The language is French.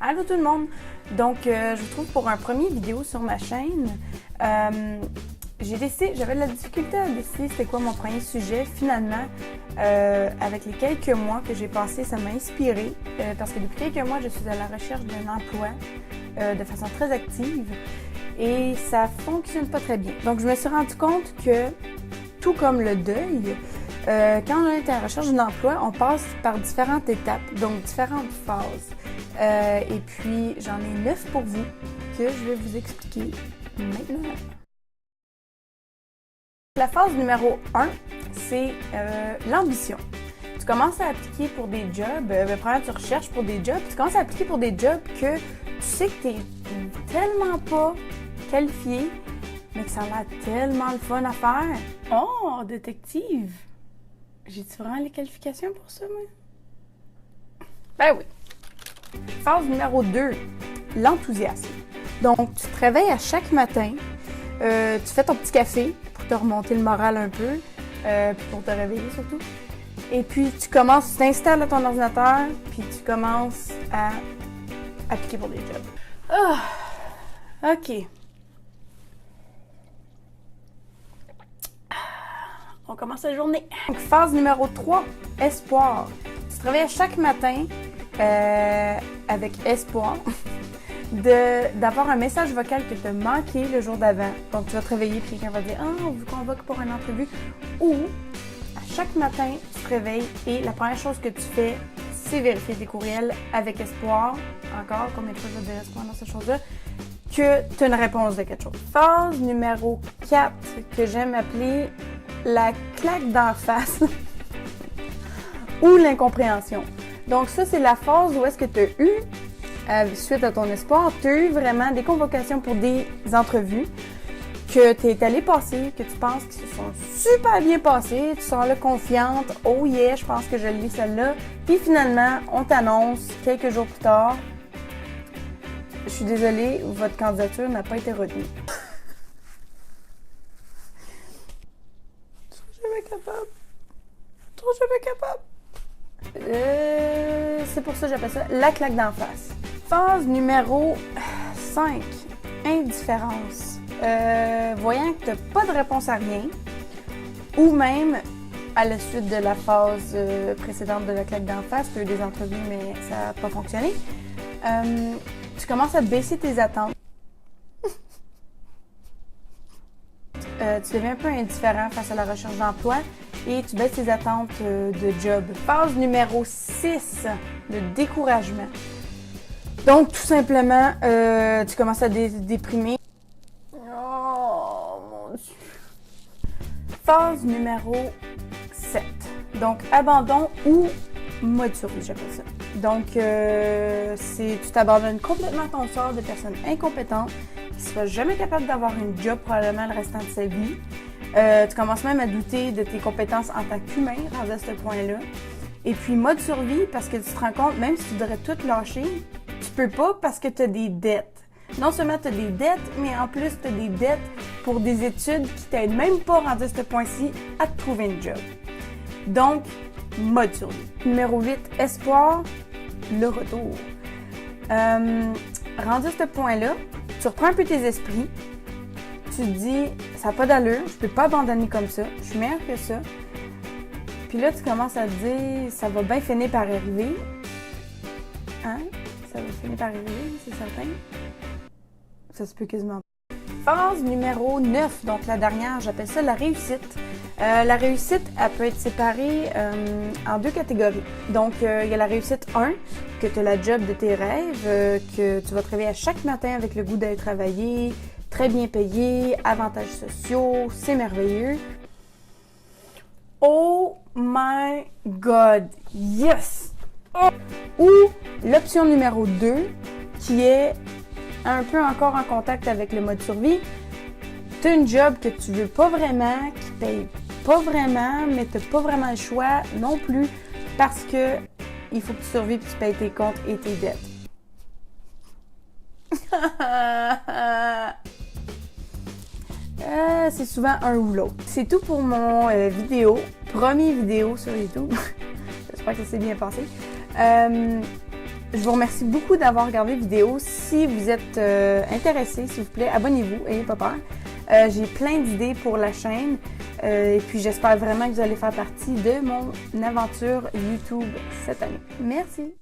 Allô tout le monde! Donc, je vous trouve pour un premier vidéo sur ma chaîne. J'avais de la difficulté à décider c'était quoi mon premier sujet. Finalement, avec les quelques mois que j'ai passés, ça m'a inspirée parce que depuis quelques mois, je suis à la recherche d'un emploi de façon très active et ça fonctionne pas très bien. Donc, je me suis rendu compte que, tout comme le deuil, quand on est à la recherche d'un emploi, on passe par différentes étapes, donc différentes phases. Et puis, j'en ai 9 pour vous que je vais vous expliquer maintenant. La phase numéro 1, c'est l'ambition. Tu commences à appliquer pour des jobs, premièrement, tu recherches pour des jobs, tu commences à appliquer pour des jobs que tu sais que tu n'es tellement pas qualifié, mais que ça a l'air tellement le fun à faire. Oh, détective! J'ai-tu vraiment les qualifications pour ça, moi? Ben oui. Phase numéro 2, l'enthousiasme. Donc, tu te réveilles à chaque matin, tu fais ton petit café pour te remonter le moral un peu, puis pour te réveiller surtout. Et puis, tu t'installes à ton ordinateur, puis tu commences à appliquer pour des jobs. Ah, OK. On commence la journée. Donc, phase numéro 3, espoir. Tu te réveilles chaque matin avec espoir d'avoir un message vocal que tu as manqué le jour d'avant. Donc, tu vas te réveiller et quelqu'un va dire « Ah, on vous convoque pour une entrevue. » Ou, à chaque matin, tu te réveilles et la première chose que tu fais, c'est vérifier tes courriels avec espoir. Encore, combien de fois je vais dire espoir dans cette chose-là? Que tu as une réponse de quelque chose. Phase numéro 4, que j'aime appeler la claque d'en face ou l'incompréhension. Donc ça, c'est la phase où est-ce que tu as eu, suite à ton espoir, tu as eu vraiment des convocations pour des entrevues que tu es allé passer, que tu penses qu'ils se sont super bien passées, tu sors là confiante, oh yeah, je pense que je lis celle-là, puis finalement, on t'annonce quelques jours plus tard, je suis désolée, votre candidature n'a pas été retenue. Jamais capable. Trop jamais capable. C'est pour ça que j'appelle ça la claque d'en face. Phase numéro 5, indifférence. Voyant que tu n'as pas de réponse à rien, ou même à la suite de la phase précédente de la claque d'en face, tu as eu des entrevues mais ça n'a pas fonctionné, tu commences à baisser tes attentes. Tu deviens un peu indifférent face à la recherche d'emploi et tu baisses tes attentes de job. Phase numéro 6, le découragement. Donc, tout simplement, tu commences à déprimer. Oh, mon Dieu! Phase numéro 7. Donc, abandon ou mode survie, j'appelle ça. Donc, tu t'abandonnes complètement à ton sort de personne incompétente qui ne sera jamais capable d'avoir une job probablement le restant de sa vie. Tu commences même à douter de tes compétences en tant qu'humain, rendu à ce point-là. Et puis, mode survie, parce que tu te rends compte, même si tu voudrais tout lâcher, tu peux pas parce que tu as des dettes. Non seulement tu as des dettes, mais en plus tu as des dettes pour des études qui t'aident même pas, rendu à ce point-ci, à te trouver une job. Donc, mode survie. Numéro 8, espoir, le retour. Rendu à ce point-là, tu reprends un peu tes esprits, tu te dis, ça n'a pas d'allure, je peux pas abandonner comme ça, je suis meilleure que ça. Puis là, tu commences à te dire, ça va bien finir par arriver. Hein? Ça va finir par arriver, c'est certain. Ça se peut quasiment pas. Phase numéro 9, donc la dernière, j'appelle ça la réussite. La réussite, elle peut être séparée en deux catégories. Donc, il y a la réussite 1, que tu as la job de tes rêves, que tu vas te réveiller à chaque matin avec le goût d'aller travailler, très bien payé, avantages sociaux, c'est merveilleux. Oh my God! Yes! Oh! Ou l'option numéro 2, qui est un peu encore en contact avec le mode survie. Tu as une job que tu veux pas vraiment, qui paye pas vraiment, mais tu n'as pas vraiment le choix non plus parce que il faut que tu survives et tu payes tes comptes et tes dettes. C'est souvent un ou l'autre. C'est tout pour mon première vidéo sur YouTube. J'espère que ça s'est bien passé. Je vous remercie beaucoup d'avoir regardé la vidéo. Si vous êtes intéressé, s'il vous plaît, abonnez-vous, n'ayez pas peur. J'ai plein d'idées pour la chaîne et puis j'espère vraiment que vous allez faire partie de mon aventure YouTube cette année. Merci!